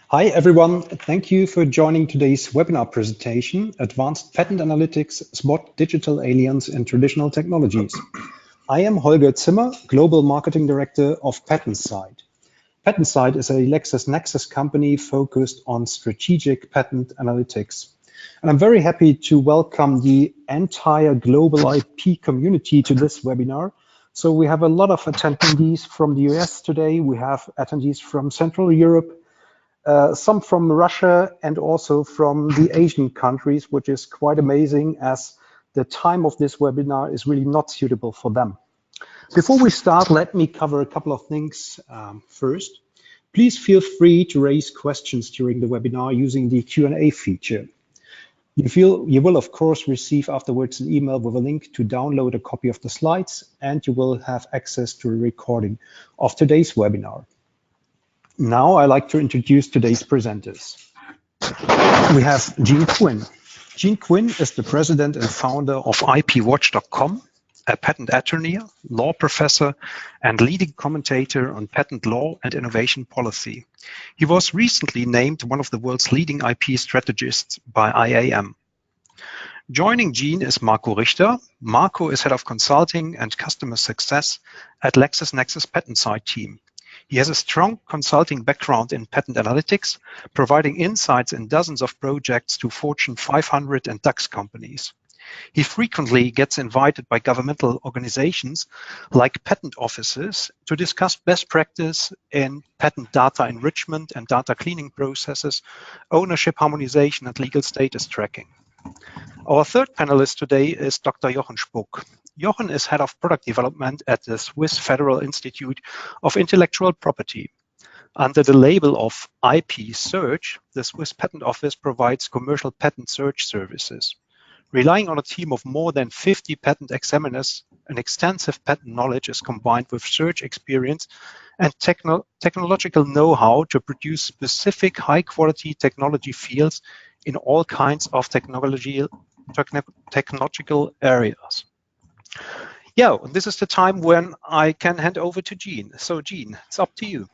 Hi everyone, thank you for joining today's webinar presentation, Advanced Patent Analytics, Spot Digital Aliens in Traditional Technologies. I am Holger Zimmer, Global Marketing Director of PatentSight. PatentSight is a LexisNexis company focused on strategic patent analytics. And I'm very happy to welcome the entire global IP community to this webinar. So we have a lot of attendees from the US today. We have attendees from Central Europe, some from Russia, and also from the Asian countries, which is quite amazing as the time of this webinar is really not suitable for them. Before we start, let me cover a couple of things first. Please feel free to raise questions during the webinar using the Q&A feature. You will, of course, receive afterwards an email with a link to download a copy of the slides, and you will have access to a recording of today's webinar. Now I'd like to introduce today's presenters. We have Gene Quinn. Gene Quinn is the president and founder of IPWatch.com, a patent attorney, law professor, and leading commentator on patent law and innovation policy. He was recently named one of the world's leading IP strategists by IAM. Joining Gene is Marco Richter. Marco is head of consulting and customer success at LexisNexis PatentSight team. He has a strong consulting background in patent analytics, providing insights in dozens of projects to Fortune 500 and DAX companies. He frequently gets invited by governmental organizations like patent offices to discuss best practice in patent data enrichment and data cleaning processes, ownership harmonization, and legal status tracking. Our third panelist today is Dr. Jochen Spuck. Jochen is head of product development at the Swiss Federal Institute of Intellectual Property. Under the label of IP Search, the Swiss Patent Office provides commercial patent search services. Relying on a team of more than 50 patent examiners, an extensive patent knowledge is combined with search experience and technological know-how to produce specific high-quality technology fields in all kinds of technological areas. Yeah, this is the time when I can hand over to Gene. So Gene, it's up to you.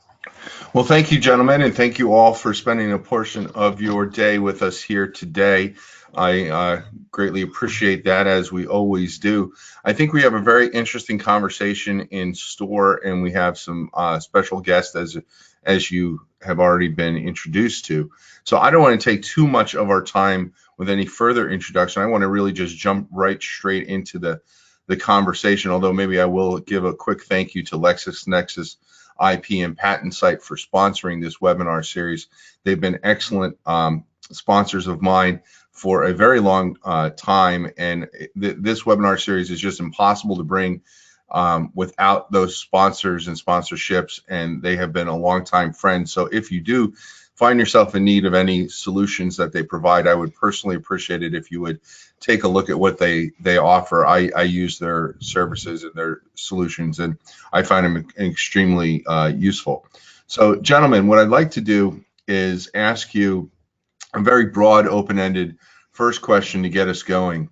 Well, thank you, gentlemen, and thank you all for spending a portion of your day with us here today. I greatly appreciate that, as we always do. I think we have a very interesting conversation in store, and we have some special guests, as you have already been introduced to. So I don't want to take too much of our time with any further introduction. I want to really just jump right straight into the conversation, although maybe I will give a quick thank you to LexisNexis IP and PatentSight for sponsoring this webinar series. They've been excellent sponsors of mine for a very long time, and this webinar series is just impossible to bring without those sponsors and sponsorships, and they have been a longtime friend. So if you do find yourself in need of any solutions that they provide, I would personally appreciate it if you would take a look at what they offer. I use their services and their solutions, and I find them extremely useful. So gentlemen, what I'd like to do is ask you a very broad, open-ended first question to get us going.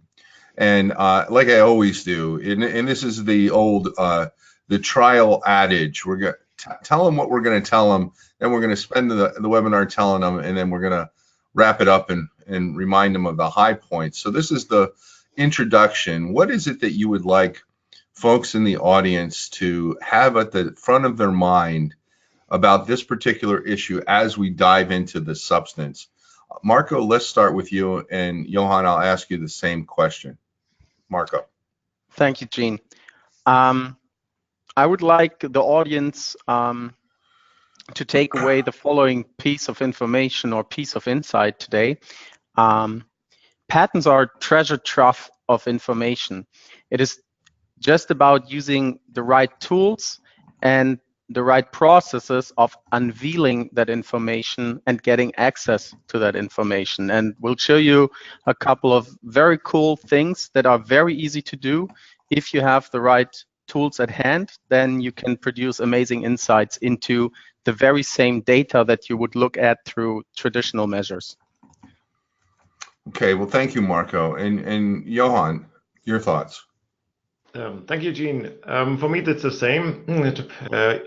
And like I always do, and this is the old, the trial adage, we're going to tell them what we're going to tell them, then we're going to spend the webinar telling them, and then we're going to wrap it up and remind them of the high points. So this is the introduction. What is it that you would like folks in the audience to have at the front of their mind about this particular issue as we dive into the substance? Marco, let's start with you, and Johan, I'll ask you the same question. Marco. Thank you, Gene. I would like the audience to take away the following piece of information or piece of insight today. Patents are a treasure trove of information. It is just about using the right tools and the right processes of unveiling that information and getting access to that information. And we'll show you a couple of very cool things that are very easy to do. If you have the right tools at hand, then you can produce amazing insights into the very same data that you would look at through traditional measures. Okay, well, thank you, Marco. And Johan, your thoughts? Thank you, Gene. For me, that's the same.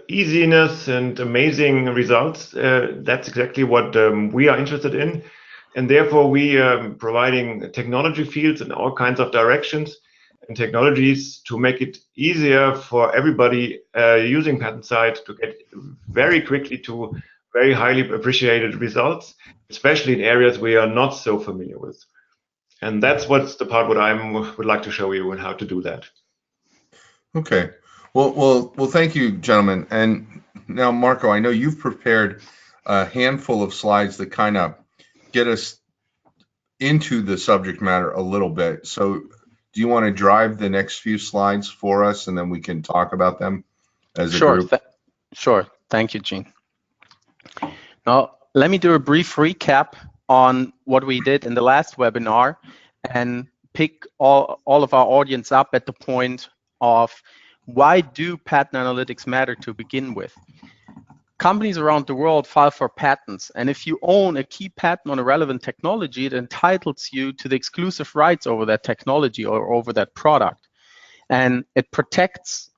Easiness and amazing results. That's exactly what we are interested in. And therefore, we are providing technology fields in all kinds of directions and technologies to make it easier for everybody using PatentSight to get very quickly to very highly appreciated results, especially in areas we are not so familiar with. And that's what's the part what I would like to show you and how to do that. Okay. Well, thank you, gentlemen. And now, Marco, I know you've prepared a handful of slides that kind of get us into the subject matter a little bit. So do you want to drive the next few slides for us, and then we can talk about them as a group? Sure. Thank you, Gene. Now, let me do a brief recap on what we did in the last webinar and pick all of our audience up at the point of why do patent analytics matter to begin with. Companies around the world file for patents, and if you own a key patent on a relevant technology, it entitles you to the exclusive rights over that technology or over that product. And it protects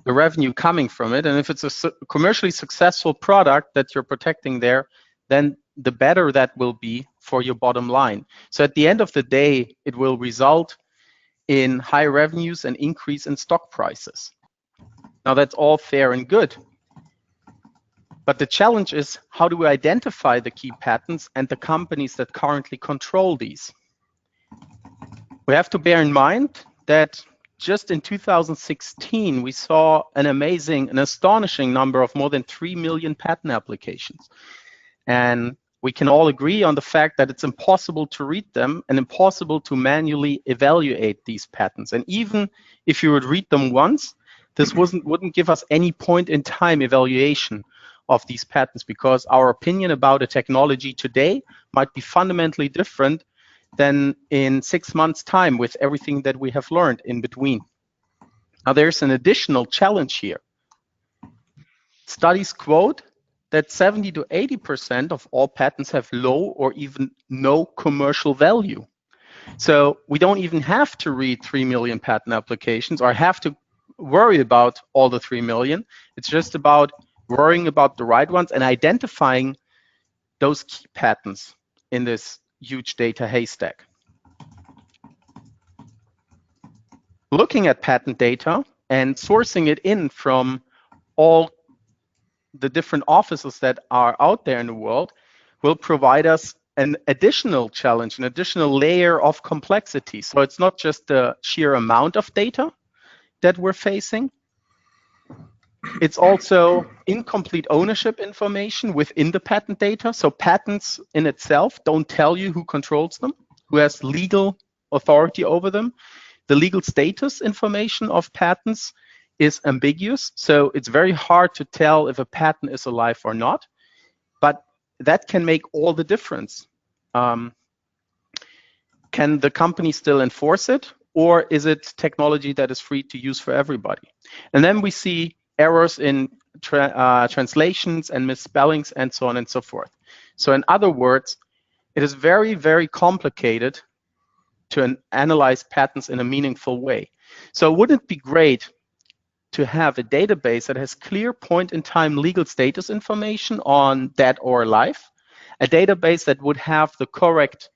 the revenue coming from it. And if it's a commercially successful product that you're protecting there, then the better that will be for your bottom line. So at the end of the day, it will result in high revenues and increase in stock prices. Now that's all fair and good. But the challenge is, how do we identify the key patents and the companies that currently control these? We have to bear in mind that just in 2016, we saw an astonishing number of more than 3 million patent applications. And we can all agree on the fact that it's impossible to read them and impossible to manually evaluate these patents. And even if you would read them once, this wouldn't give us any point in time evaluation of these patents, because our opinion about a technology today might be fundamentally different than in 6 months' time with everything that we have learned in between. Now, there's an additional challenge here. Studies quote that 70 to 80% of all patents have low or even no commercial value. So we don't even have to read 3 million patent applications or have to worry about all the 3 million. It's just about worrying about the right ones and identifying those key patents in this huge data haystack. Looking at patent data and sourcing it in from all the different offices that are out there in the world will provide us an additional challenge, an additional layer of complexity. So it's not just the sheer amount of data that we're facing. It's also incomplete ownership information within the patent data. So patents in itself don't tell you who controls them, who has legal authority over them. The legal status information of patents is ambiguous. So it's very hard to tell if a patent is alive or not. But that can make all the difference. Can the company still enforce it? Or is it technology that is free to use for everybody? And then we see errors in translations and misspellings and so on and so forth. So in other words, it is very, very complicated to analyze patents in a meaningful way. So wouldn't it be great to have a database that has clear point-in-time legal status information on dead or alive, a database that would have the correct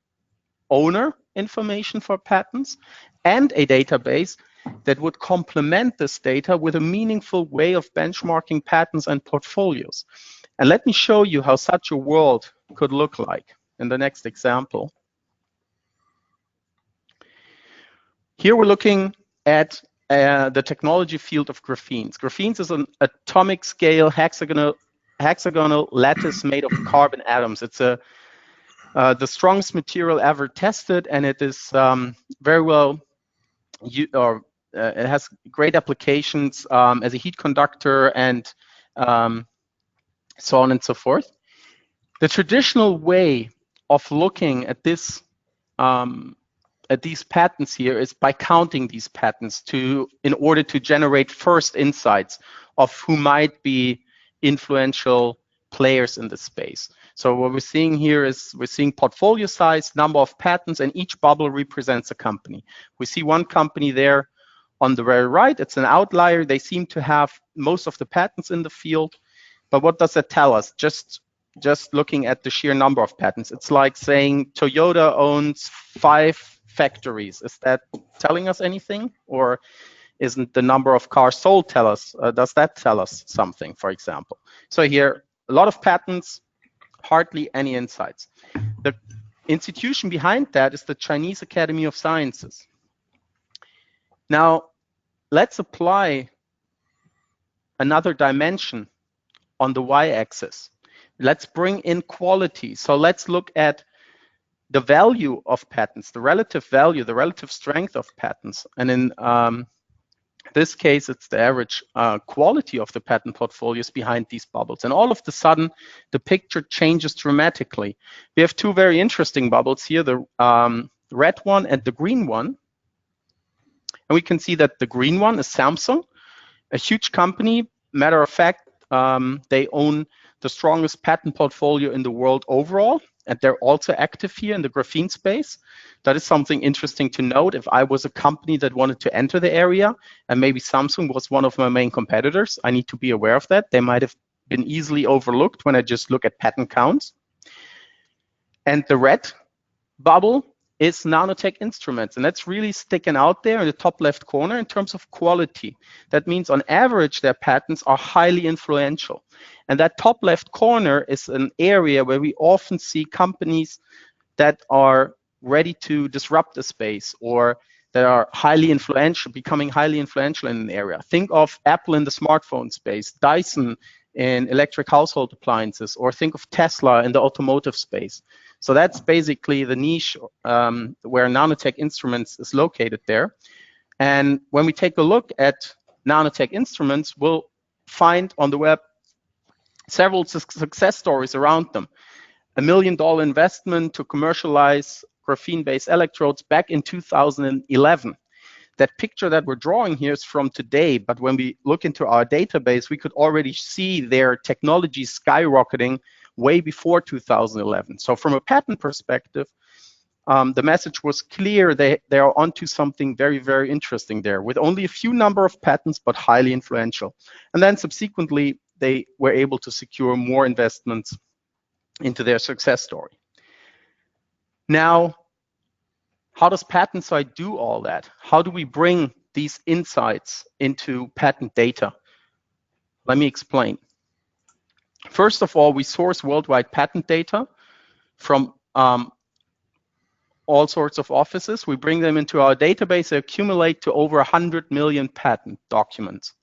owner information for patents, and a database that would complement this data with a meaningful way of benchmarking patents and portfolios. And let me show you how such a world could look like in the next example. Here we're looking at the technology field of graphenes. Graphenes is an atomic scale hexagonal lattice made of carbon atoms. It's the strongest material ever tested, and it is very well, it has great applications as a heat conductor and so on and so forth. The traditional way of looking at this at these patents here is by counting these patents in order to generate first insights of who might be influential players in the space. So what we're seeing here is we're seeing portfolio size, number of patents, and each bubble represents a company. We see one company there on the very right, it's an outlier. They seem to have most of the patents in the field. But what does that tell us? Just looking at the sheer number of patents, it's like saying Toyota owns 5 factories. Is that telling us anything? Or isn't the number of cars sold tell us? Does that tell us something, for example? So here, a lot of patents, hardly any insights. The institution behind that is the Chinese Academy of Sciences. Now, let's apply another dimension on the y-axis. Let's bring in quality. So let's look at the value of patents, the relative value, the relative strength of patents. And in this case, it's the average quality of the patent portfolios behind these bubbles. And all of a sudden, the picture changes dramatically. We have 2 very interesting bubbles here, the red one and the green one. And we can see that the green one is Samsung, a huge company. Matter of fact, they own the strongest patent portfolio in the world overall, and they're also active here in the graphene space. That is something interesting to note. If I was a company that wanted to enter the area, and maybe Samsung was one of my main competitors, I need to be aware of that. They might have been easily overlooked when I just look at patent counts. And the red bubble is Nanotech Instruments, and that's really sticking out there in the top left corner in terms of quality. That means on average their patents are highly influential. And that top left corner is an area where we often see companies that are ready to disrupt the space or that are highly influential, becoming highly influential in an area. Think of Apple in the smartphone space, Dyson in electric household appliances, or think of Tesla in the automotive space. So that's basically the niche where Nanotech Instruments is located there. And when we take a look at Nanotech Instruments, we'll find on the web several success stories around them. $1 million investment to commercialize graphene-based electrodes back in 2011. That picture that we're drawing here is from today, but when we look into our database, we could already see their technology skyrocketing way before 2011. So from a patent perspective, the message was clear. They are onto something very, very interesting there with only a few number of patents, but highly influential. And then subsequently, they were able to secure more investments into their success story. Now, how does PatentSight do all that? How do we bring these insights into patent data? Let me explain. First of all, we source worldwide patent data from all sorts of offices. We bring them into our database. They accumulate to over 100 million patent documents.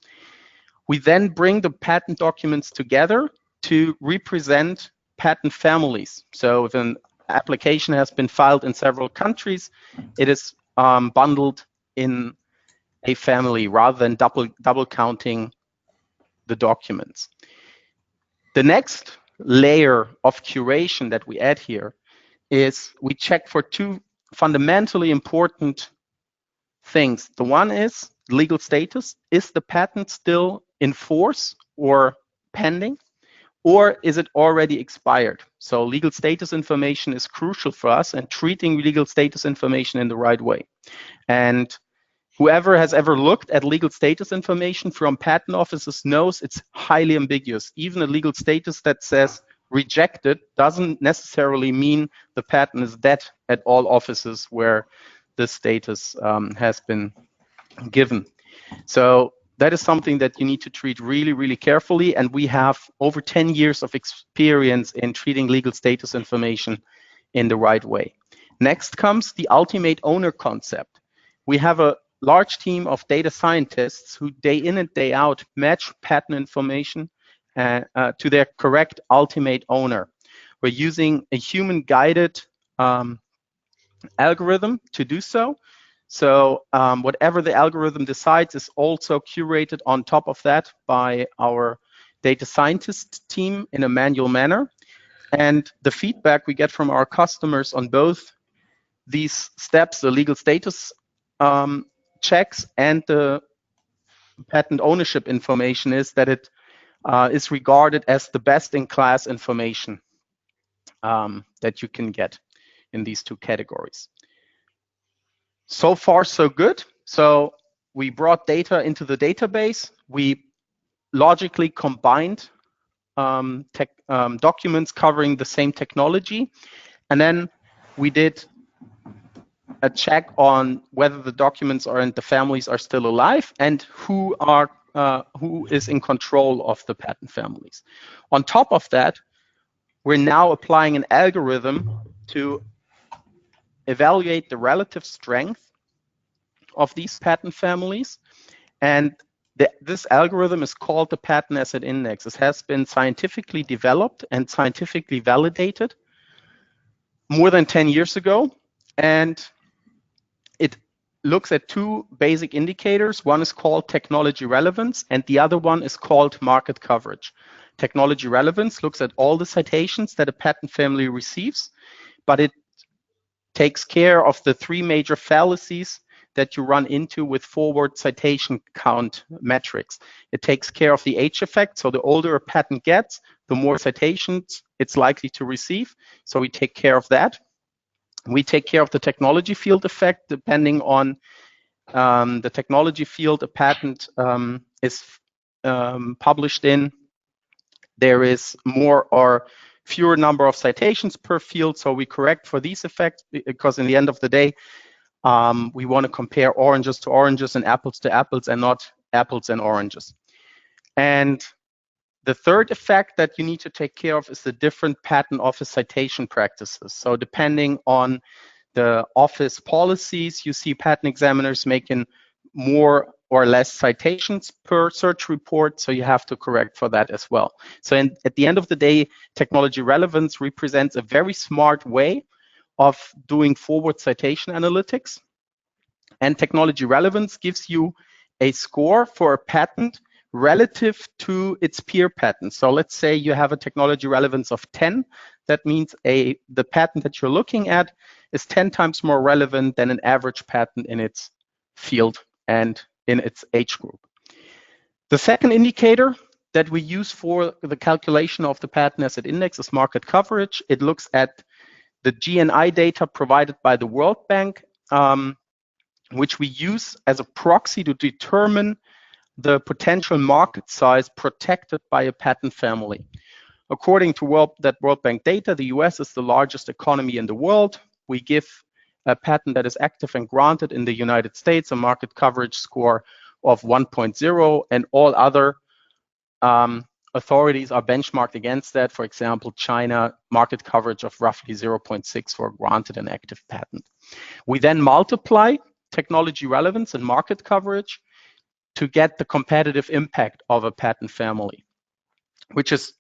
We then bring the patent documents together to represent patent families. So if an application has been filed in several countries, it is bundled in a family rather than double counting the documents. The next layer of curation that we add here is we check for 2 fundamentally important things. The one is legal status. Is the patent still in force or pending? Or is it already expired? So legal status information is crucial for us, and treating legal status information in the right way. And whoever has ever looked at legal status information from patent offices knows it's highly ambiguous. Even a legal status that says rejected doesn't necessarily mean the patent is dead at all offices where this status has been given. So that is something that you need to treat really, really carefully. And we have over 10 years of experience in treating legal status information in the right way. Next comes the ultimate owner concept. We have a large team of data scientists who day in and day out match patent information to their correct ultimate owner. We're using a human-guided algorithm to do so. So whatever the algorithm decides is also curated on top of that by our data scientist team in a manual manner. And the feedback we get from our customers on both these steps, the legal status checks and the patent ownership information, is that it is regarded as the best-in-class information that you can get in these 2 categories. So far, so good. So we brought data into the database. We logically combined documents covering the same technology. And then we did a check on whether the documents and the families are still alive and who is in control of the patent families. On top of that, we're now applying an algorithm to evaluate the relative strength of these patent families. And this algorithm is called the Patent Asset Index. It has been scientifically developed and scientifically validated more than 10 years ago. And it looks at two basic indicators. One is called technology relevance, and the other one is called market coverage. Technology relevance looks at all the citations that a patent family receives, but it takes care of the three major fallacies that you run into with forward citation count metrics. It takes care of the age effect, so the older a patent gets, the more citations it's likely to receive, so we take care of that. We take care of the technology field effect. Depending on the technology field a patent is published in, there is more or fewer number of citations per field, so we correct for these effects, because in the end of the day, we want to compare oranges to oranges and apples to apples and not apples and oranges. And the third effect that you need to take care of is the different patent office citation practices. So depending on the office policies, you see patent examiners making more or less citations per search report, so you have to correct for that as well. So at the end of the day, technology relevance represents a very smart way of doing forward citation analytics. And technology relevance gives you a score for a patent relative to its peer patent. So let's say you have a technology relevance of 10. That means the patent that you're looking at is 10 times more relevant than an average patent in its field and in its age group. The second indicator that we use for the calculation of the patent asset index is market coverage. It looks at the GNI data provided by the World Bank, which we use as a proxy to determine the potential market size protected by a patent family. According to that World Bank data, the US is the largest economy in the world. We give a patent that is active and granted in the United States a market coverage score of 1.0, and all other authorities are benchmarked against that. For example, China, market coverage of roughly 0.6 for granted and active patent. We then multiply technology relevance and market coverage to get the competitive impact of a patent family, which is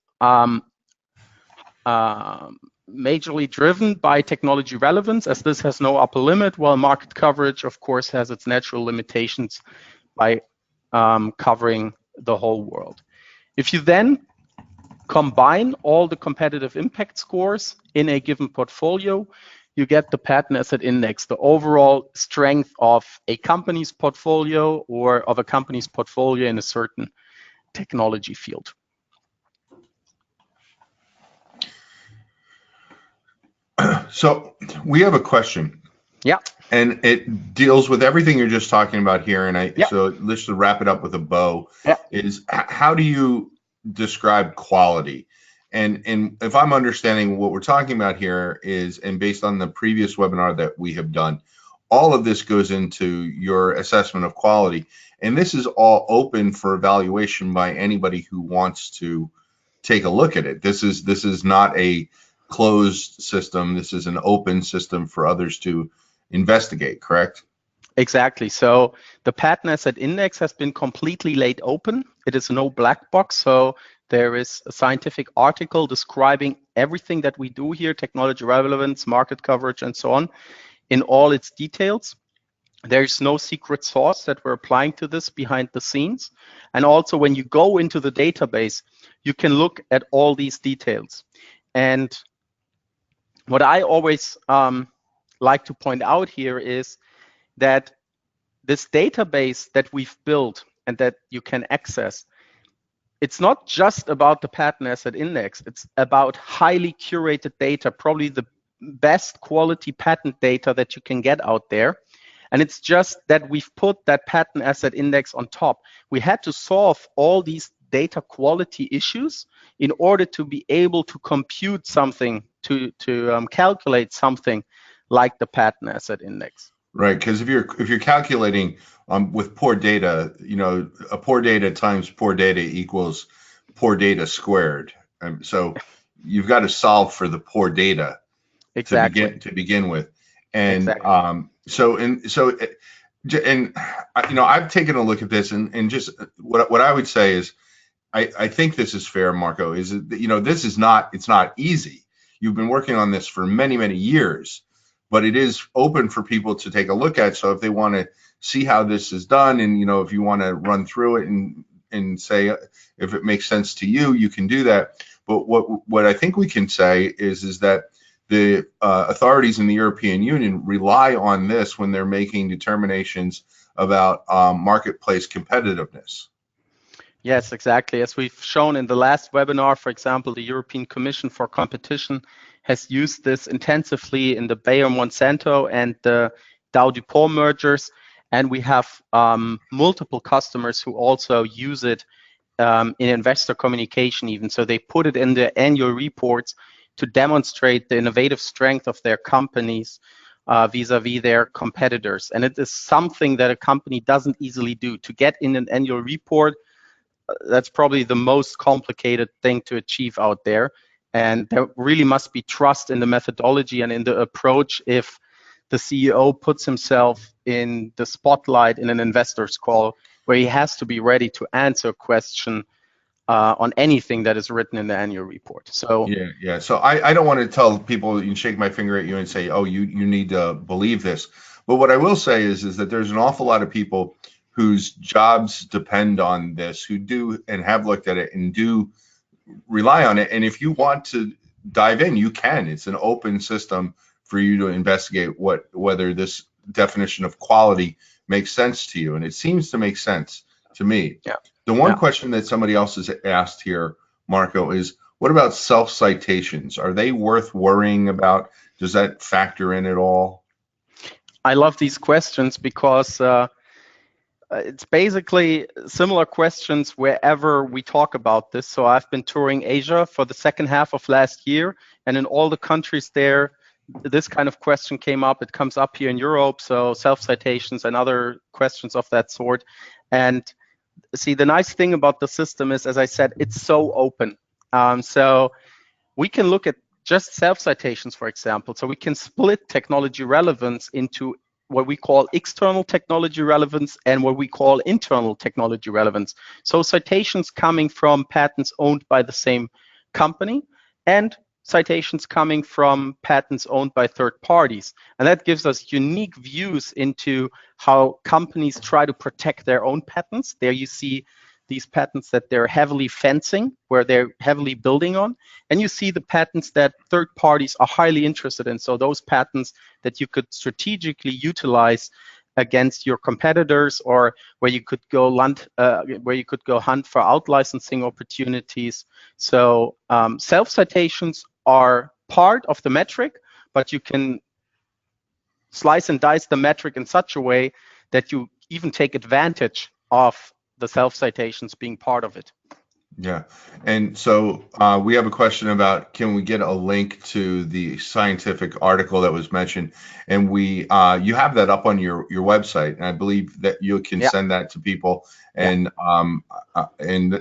majorly driven by technology relevance, as this has no upper limit, while market coverage, of course, has its natural limitations by covering the whole world. If you then combine all the competitive impact scores in a given portfolio, you get the patent asset index, the overall strength of a company's portfolio or of a company's portfolio in a certain technology field. So we have a question. Yeah. And it deals with everything you're just talking about here. And so let's just wrap it up with a bow. Yeah. Is how do you describe quality? And if I'm understanding what we're talking about here is, and based on the previous webinar that we have done, all of this goes into your assessment of quality. And this is all open for evaluation by anybody who wants to take a look at it. This is not a closed system. This is an open system for others to investigate, correct? Exactly. So the patent asset index has been completely laid open. It is no black box. So there is a scientific article describing everything that we do here, technology relevance, market coverage, and so on, in all its details. There's no secret sauce that we're applying to this behind the scenes. And also when you go into the database, you can look at all these details. And what I always like to point out here is that this database that we've built and that you can access, it's not just about the patent asset index. It's about highly curated data, probably the best quality patent data that you can get out there. And it's just that we've put that patent asset index on top. We had to solve all these data quality issues in order to be able to compute something, to calculate something like the patent asset index. Right, because if you're calculating with poor data, a poor data times poor data equals poor data squared. So you've got to solve for the poor data Exactly. to begin with, and exactly. I've taken a look at this, and just what I would say is, I think this is fair, Marco. Is that, this is not, it's not easy. You've been working on this for many years, but it is open for people to take a look at. So if they want to see how this is done, and if you want to run through it and say if it makes sense to you, you can do that. But what I think we can say is that the authorities in the European Union rely on this when they're making determinations about marketplace competitiveness. Yes, exactly. As we've shown in the last webinar, for example, the European Commission for Competition has used this intensively in the Bayer Monsanto and the Dow DuPont mergers. And we have multiple customers who also use it in investor communication even. So they put it in their annual reports to demonstrate the innovative strength of their companies vis-a-vis their competitors. And it is something that a company doesn't easily do. To get in an annual report, that's probably the most complicated thing to achieve out there. And there really must be trust in the methodology and in the approach if the CEO puts himself in the spotlight in an investor's call, where he has to be ready to answer a question on anything that is written in the annual report. So yeah. So I don't want to tell people, you can shake my finger at you and say, oh, you need to believe this. But what I will say is that there's an awful lot of people whose jobs depend on this, who do and have looked at it and do rely on it. And if you want to dive in, you can. It's an open system for you to investigate whether this definition of quality makes sense to you. And it seems to make sense to me. Yeah. The one question that somebody else has asked here, Marco, is what about self-citations? Are they worth worrying about? Does that factor in at all? I love these questions because it's basically similar questions wherever we talk about this. So I've been touring Asia for the second half of last year, and in all the countries there, this kind of question came up. It comes up here in Europe, so self-citations and other questions of that sort. And see, the nice thing about the system is, as I said, it's so open. So we can look at just self-citations, for example. So we can split technology relevance into what we call external technology relevance and what we call internal technology relevance. So citations coming from patents owned by the same company and citations coming from patents owned by third parties. And that gives us unique views into how companies try to protect their own patents. There you see these patents that they're heavily fencing, where they're heavily building on. And you see the patents that third parties are highly interested in. So those patents that you could strategically utilize against your competitors, or where you could go hunt for out-licensing opportunities. So self-citations are part of the metric, but you can slice and dice the metric in such a way that you even take advantage of the self-citations being part of it. Yeah, and so we have a question about, can we get a link to the scientific article that was mentioned? And you have that up on your website, and I believe that you can send that to people, and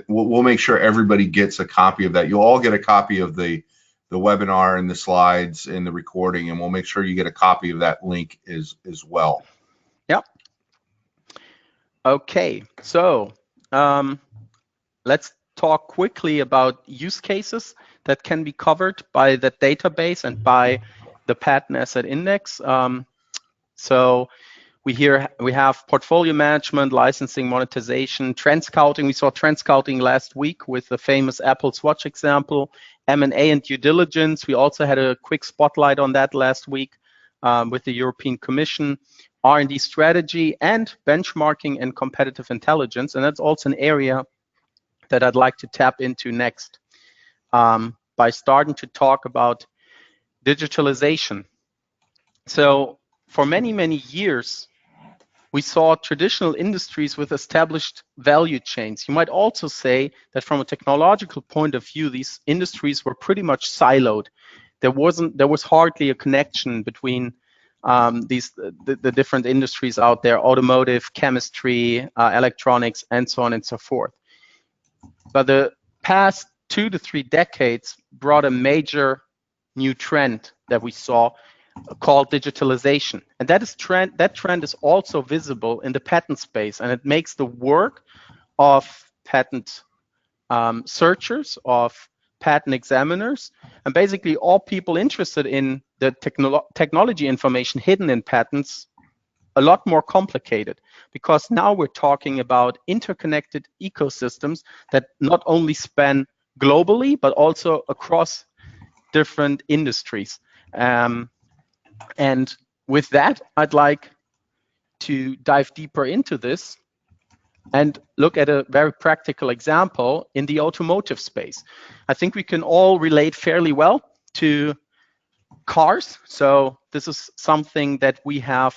we'll make sure everybody gets a copy of that. You'll all get a copy of the webinar and the slides and the recording, and we'll make sure you get a copy of that link as well. Yep. Okay, so let's talk quickly about use cases that can be covered by the database and by the patent asset index. So we have portfolio management, licensing, monetization, trend scouting. We saw trend scouting last week with the famous Apple Watch example, M&A and due diligence. We also had a quick spotlight on that last week with the European Commission, R&D strategy, and benchmarking and competitive intelligence. And that's also an area that I'd like to tap into next by starting to talk about digitalization. So for many years, we saw traditional industries with established value chains. You might also say that from a technological point of view, these industries were pretty much siloed. There was hardly a connection between the different industries out there: automotive, chemistry, electronics, and so on and so forth. But the past 2 to 3 decades brought a major new trend that we saw, called digitalization. And that trend is also visible in the patent space, and it makes the work of patent searchers, of patent examiners, and basically all people interested in the technology information hidden in patents a lot more complicated, because now we're talking about interconnected ecosystems that not only span globally, but also across different industries. And with that, I'd like to dive deeper into this and look at a very practical example in the automotive space. I think we can all relate fairly well to cars. So this is something that we have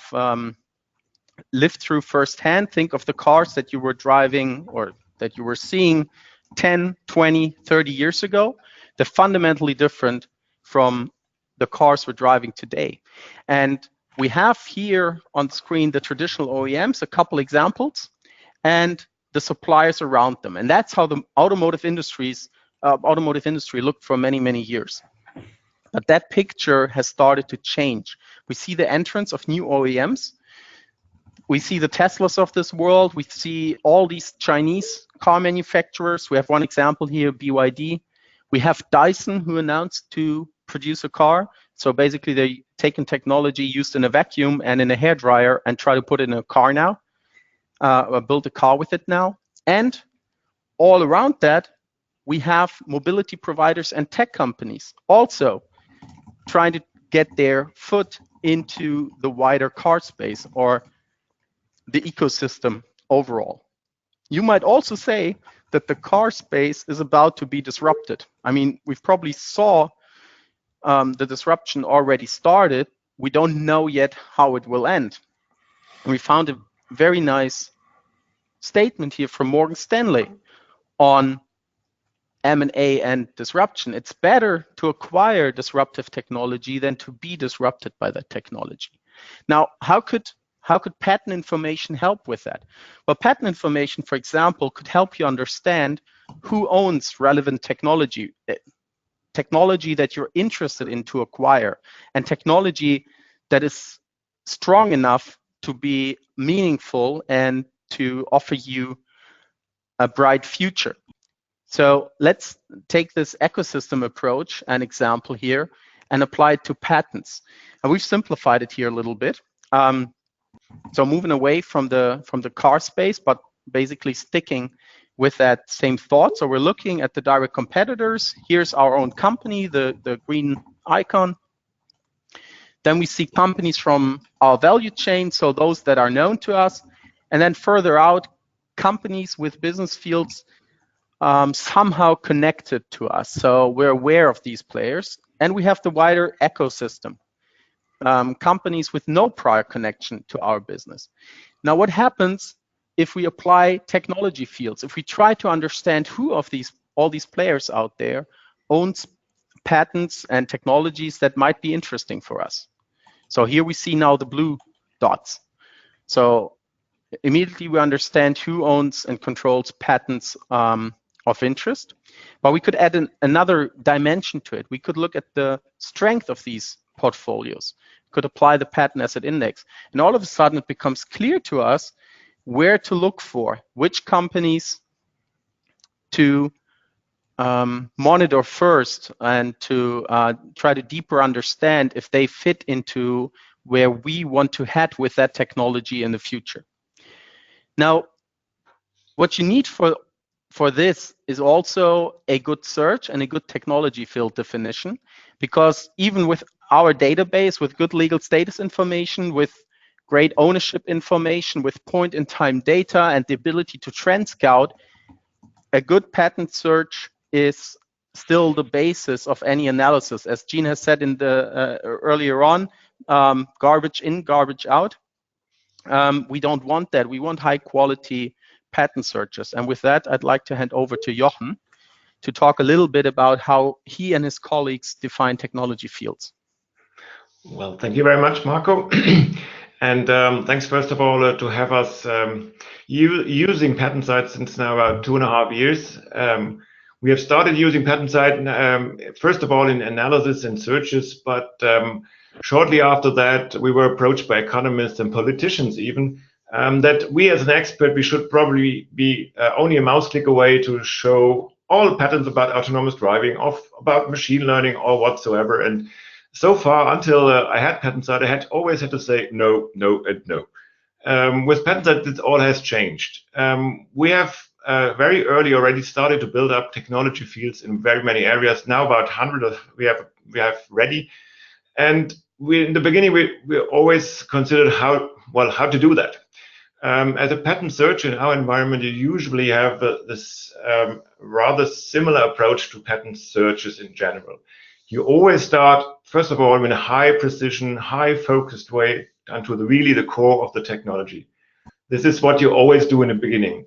lived through firsthand. Think of the cars that you were driving or that you were seeing 10, 20, 30 years ago. They're fundamentally different from the cars we're driving today. And we have here on the screen the traditional OEMs, a couple examples, and the suppliers around them. And that's how the automotive industry looked for many, many years. But that picture has started to change. We see the entrance of new OEMs. We see the Teslas of this world. We see all these Chinese car manufacturers. We have one example here, BYD. We have Dyson, who announced to produce a car. So basically, they're taking technology used in a vacuum and in a hairdryer and try to put it in a car now, or build a car with it now. And all around that, we have mobility providers and tech companies also trying to get their foot into the wider car space or the ecosystem overall. You might also say that the car space is about to be disrupted. I mean, we've probably saw the disruption already started. We don't know yet how it will end. And we found a very nice statement here from Morgan Stanley on M&A and disruption. It's better to acquire disruptive technology than to be disrupted by that technology. Now, how could patent information help with that? Well, patent information, for example, could help you understand who owns relevant technology that you're interested in to acquire, and technology that is strong enough to be meaningful and to offer you a bright future. So let's take this ecosystem approach, an example here, and apply it to patents. And we've simplified it here a little bit. So moving away from the car space, but basically sticking with that same thought. So we're looking at the direct competitors. Here's our own company, the green icon. Then we see companies from our value chain, so those that are known to us. And then further out, companies with business fields somehow connected to us. So we're aware of these players. And we have the wider ecosystem, companies with no prior connection to our business. Now, what happens if we apply technology fields? If we try to understand who of all these players out there owns patents and technologies that might be interesting for us. So here we see now the blue dots. So immediately we understand who owns and controls patents of interest. But we could add another dimension to it. We could look at the strength of these portfolios, could apply the patent asset index. And all of a sudden it becomes clear to us where to look for, which companies to monitor first, and to try to deeper understand if they fit into where we want to head with that technology in the future. Now, what you need for this is also a good search and a good technology field definition, because even with our database, with good legal status information, with great ownership information, with point-in-time data and the ability to trend scout, a good patent search is still the basis of any analysis. As Gene has said in the earlier on, garbage in, garbage out. We don't want that. We want high quality patent searches. And with that, I'd like to hand over to Jochen to talk a little bit about how he and his colleagues define technology fields. Well, thank you very much, Marco. And thanks, first of all, to have us using PatentSight since now about 2.5 years. We have started using PatentSight, first of all, in analysis and searches, but shortly after that, we were approached by economists and politicians even, that we as an expert, we should probably be only a mouse click away to show all patents about autonomous driving, about machine learning or whatsoever. And so far, until I had PatentSight, I had always had to say no, no, and no. With PatentSight, this all has changed. We have very early already started to build up technology fields in very many areas. Now about 100 we have ready. And in the beginning, we always considered how to do that. As a patent search in our environment, you usually have this rather similar approach to patent searches in general. You always start, first of all, in a high precision, high focused way unto really the core of the technology. This is what you always do in the beginning.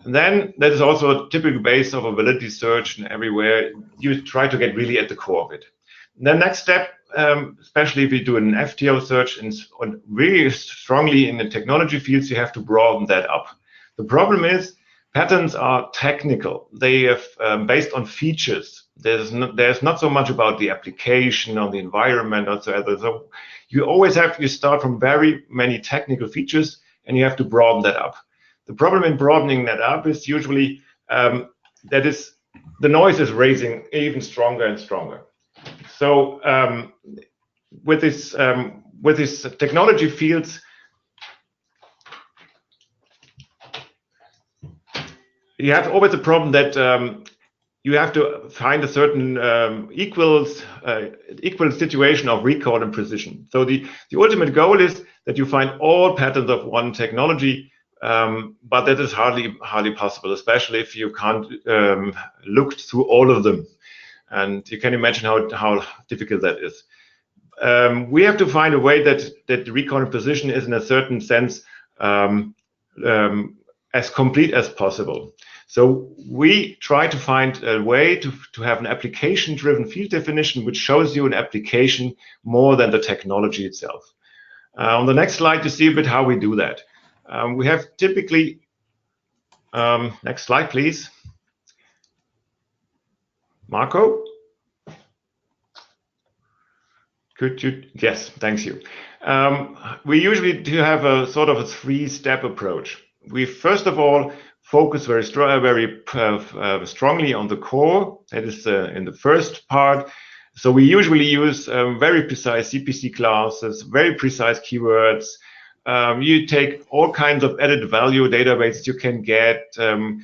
And then that is also a typical base of a validity search, and everywhere you try to get really at the core of it. And the next step, especially if you do an FTO search and really strongly in the technology fields, you have to broaden that up. The problem is patents are technical. They have based on features. There's not so much about the application or the environment or so other. So you start from very many technical features and you have to broaden that up. The problem in broadening that up is usually the noise is raising even stronger and stronger. So with this technology fields, you have always a problem that you have to find a certain equal situation of recall and precision. So the ultimate goal is that you find all patents of one technology, but that is hardly possible, especially if you can't look through all of them. And you can imagine how difficult that is. We have to find a way that the recall and precision is in a certain sense as complete as possible. So we try to find a way to have an application-driven field definition which shows you an application more than the technology itself. On the next slide, you see a bit how we do that. We have typically, next slide, please. Marco? Could you? Yes, thank you. We usually do have a sort of a three-step approach. We first of all focus very strongly on the core. That is in the first part. So we usually use very precise CPC classes, very precise keywords. You take all kinds of added value databases you can get, and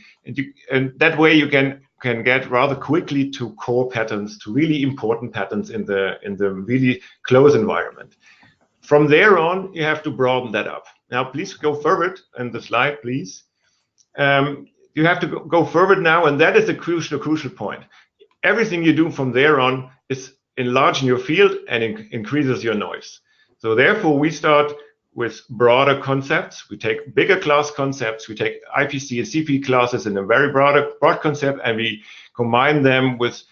that way you can get rather quickly to core patents, to really important patents in the really close environment. From there on, you have to broaden that up. Now, please go forward in the slide, please. You have to go forward now, and that is the crucial point. Everything you do from there on is enlarging your field and increases your noise. So therefore, we start with broader concepts. We take bigger class concepts. We take IPC and CP classes in a very broad concept, and we combine them with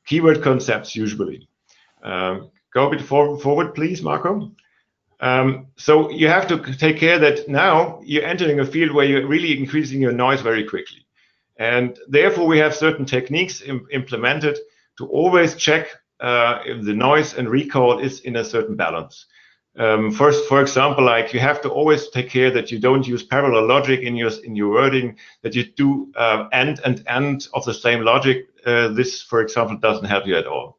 keyword concepts usually. Go a bit forward, please, Marco. So you have to take care that now you're entering a field where you're really increasing your noise very quickly. And therefore, we have certain techniques implemented to always check if the noise and recall is in a certain balance. First, for example, like you have to always take care that you don't use parallel logic in your wording, that you do end of the same logic. This, for example, doesn't help you at all.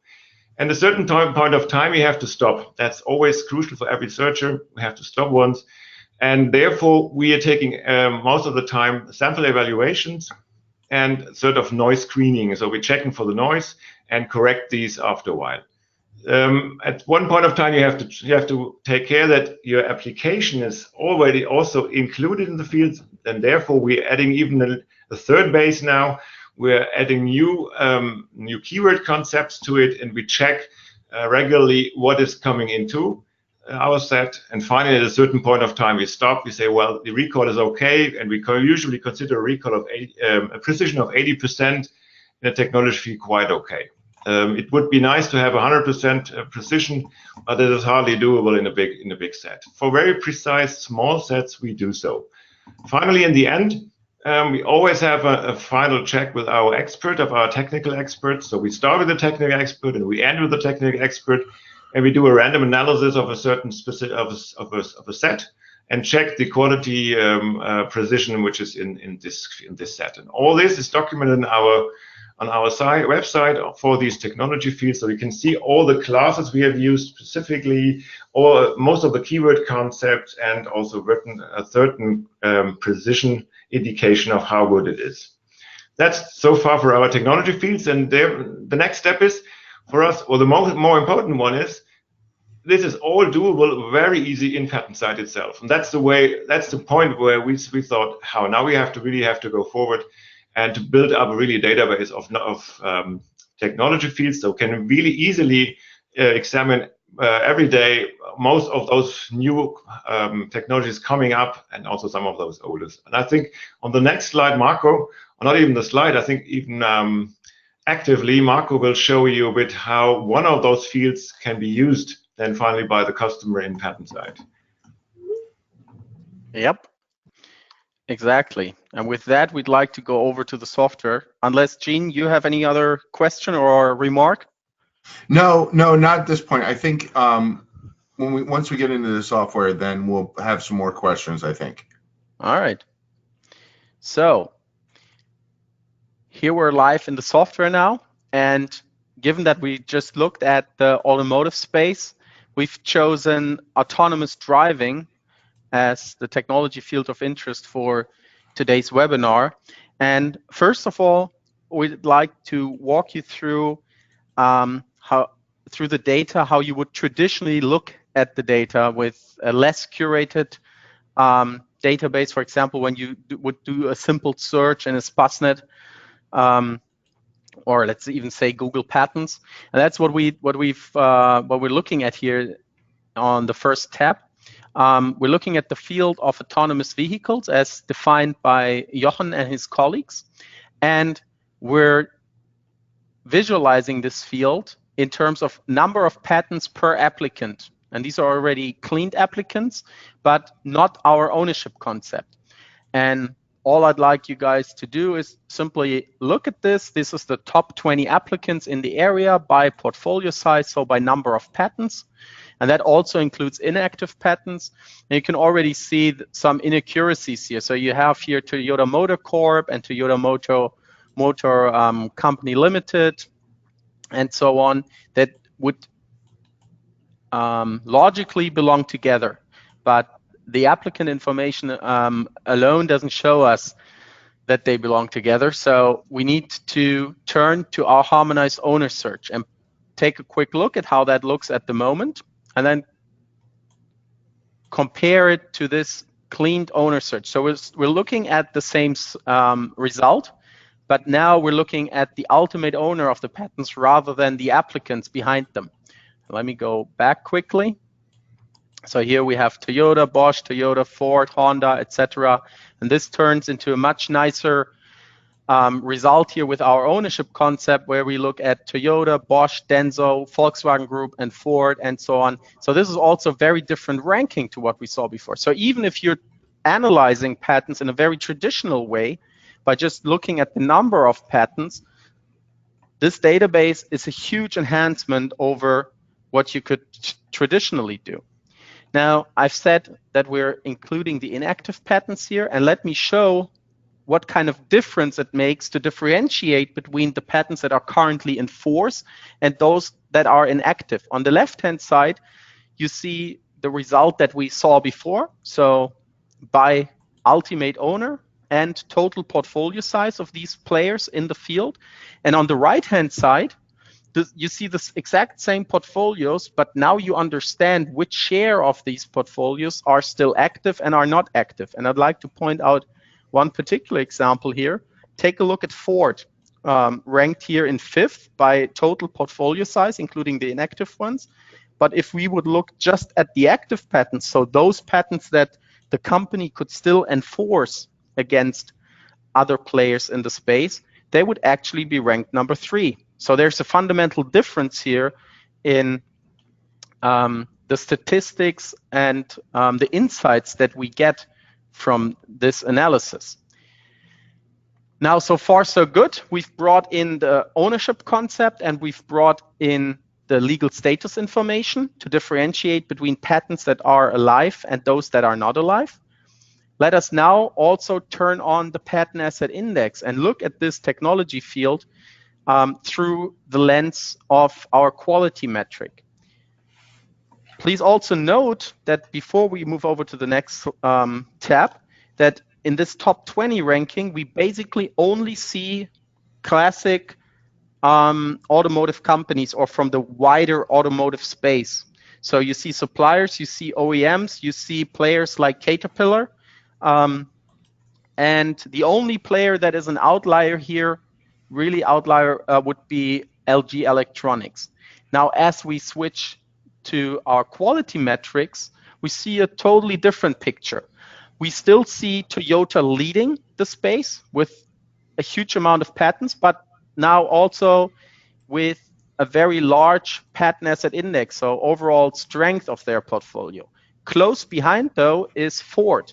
And a certain point of time, you have to stop. That's always crucial for every searcher. We have to stop once. And therefore, we are taking most of the time sample evaluations and sort of noise screening. So we're checking for the noise and correct these after a while. At one point of time, you have to take care that your application is already also included in the fields, and therefore we're adding even a third base now. We're adding new keyword concepts to it, and we check regularly what is coming into. our set, and finally at a certain point of time we stop. We say, well, the recall is okay, and we usually consider a recall of a precision of 80% in a technology field quite okay. It would be nice to have 100% precision, but it is hardly doable in a big set. For very precise small sets, we do so. Finally, in the end, we always have a final check with our expert, of our technical expert. So we start with the technical expert and we end with the technical expert, and we do a random analysis of a certain specific of a set and check the quality precision which is in this set. And all this is documented on our website for these technology fields, so you can see all the classes we have used specifically, or most of the keyword concepts, and also written a certain precision indication of how good it is. That's so far for our technology fields, and the next step is for us, or the more important one is, this is all doable very easy in PatentSite itself. And that's the point where we thought, how now we really have to go forward and to build up really a database of technology fields, so can really easily examine every day most of those new technologies coming up, and also some of those oldest. And I think on the next slide, Marco, or not even the slide, I think even actively, Marco will show you a bit how one of those fields can be used then finally by the customer in PatentSite. Yep. Exactly. And with that, we'd like to go over to the software. Unless, Gene, you have any other question or remark? No, not at this point. I think once we get into the software, then we'll have some more questions, I think. All right. So here we're live in the software now. And given that we just looked at the automotive space, we've chosen autonomous driving as the technology field of interest for today's webinar. And first of all, we'd like to walk you through through the data, how you would traditionally look at the data with a less curated database. For example, when you would do a simple search in a SPASnet, or let's even say Google Patents, and that's what we're looking at here on the first tab. We're looking at the field of autonomous vehicles as defined by Jochen and his colleagues, and we're visualizing this field in terms of number of patents per applicant. And these are already cleaned applicants, but not our ownership concept. And all I'd like you guys to do is simply look at this. This is the top 20 applicants in the area by portfolio size, so by number of patents. And that also includes inactive patents. And you can already see some inaccuracies here. So you have here Toyota Motor Corp and Toyota Motor Company Limited, and so on, that would logically belong together. But the applicant information alone doesn't show us that they belong together. So we need to turn to our harmonized owner search and take a quick look at how that looks at the moment, and then compare it to this cleaned owner search. So we're looking at the same result, but now we're looking at the ultimate owner of the patents rather than the applicants behind them. Let me go back quickly. So here we have Toyota, Bosch, Toyota, Ford, Honda, etc. And this turns into a much nicer result here with our ownership concept, where we look at Toyota, Bosch, Denso, Volkswagen Group, and Ford, and so on. So this is also very different ranking to what we saw before. So even if you're analyzing patents in a very traditional way, by just looking at the number of patents, this database is a huge enhancement over what you could traditionally do. Now, I've said that we're including the inactive patents here, and let me show what kind of difference it makes to differentiate between the patents that are currently in force and those that are inactive. On the left-hand side, you see the result that we saw before. So by ultimate owner and total portfolio size of these players in the field. And on the right-hand side, you see the exact same portfolios, but now you understand which share of these portfolios are still active and are not active. And I'd like to point out one particular example here. Take a look at Ford, ranked here in 5th by total portfolio size, including the inactive ones. But if we would look just at the active patents, so those patents that the company could still enforce against other players in the space, they would actually be ranked number 3. So there's a fundamental difference here in the statistics and the insights that we get from this analysis. Now, so far so good. We've brought in the ownership concept and we've brought in the legal status information to differentiate between patents that are alive and those that are not alive. Let us now also turn on the patent asset index and look at this technology field through the lens of our quality metric. Please also note that before we move over to the next tab, that in this top 20 ranking, we basically only see classic automotive companies or from the wider automotive space. So you see suppliers, you see OEMs, you see players like Caterpillar, and the only player that is an outlier here, really outlier, would be LG Electronics. Now, as we switch to our quality metrics, we see a totally different picture. We still see Toyota leading the space with a huge amount of patents, but now also with a very large patent asset index, so overall strength of their portfolio. Close behind, though, is Ford.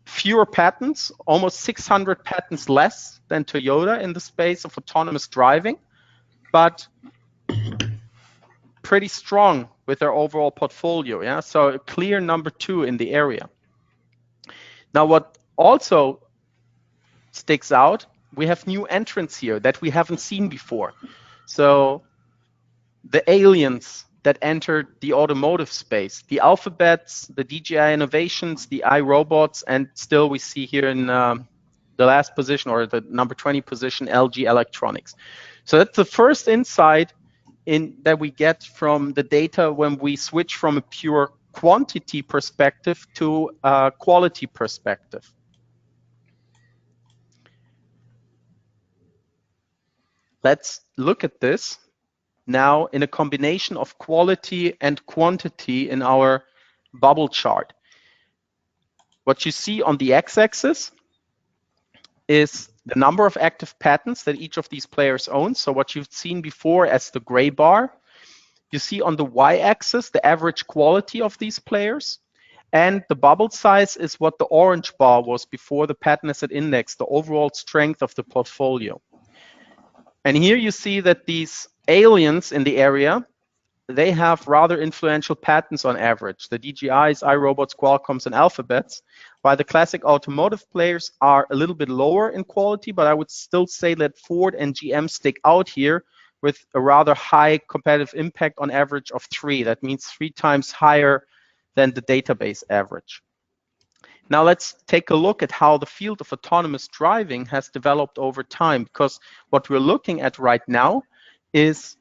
Fewer patents, almost 600 patents less than Toyota in the space of autonomous driving, but pretty strong with their overall portfolio. Yeah, so a clear number 2 in the area. Now, what also sticks out, we have new entrants here that we haven't seen before. So the aliens that entered the automotive space, the Alphabets, the DJI Innovations, the iRobots, and still we see here in the last position or the number 20 position, LG Electronics. So that's the first insight that we get from the data when we switch from a pure quantity perspective to a quality perspective. Let's look at this now in a combination of quality and quantity in our bubble chart. What you see on the x-axis is the number of active patents that each of these players owns. So what you've seen before as the gray bar. You see on the y-axis the average quality of these players, and the bubble size is what the orange bar was before the patent asset index, the overall strength of the portfolio. And here you see that these aliens in the area, they have rather influential patents on average. The DJIs, iRobots, Qualcomms, and Alphabets, while the classic automotive players are a little bit lower in quality, but I would still say that Ford and GM stick out here with a rather high competitive impact on average of 3. That means 3 times higher than the database average. Now let's take a look at how the field of autonomous driving has developed over time, because what we're looking at right now is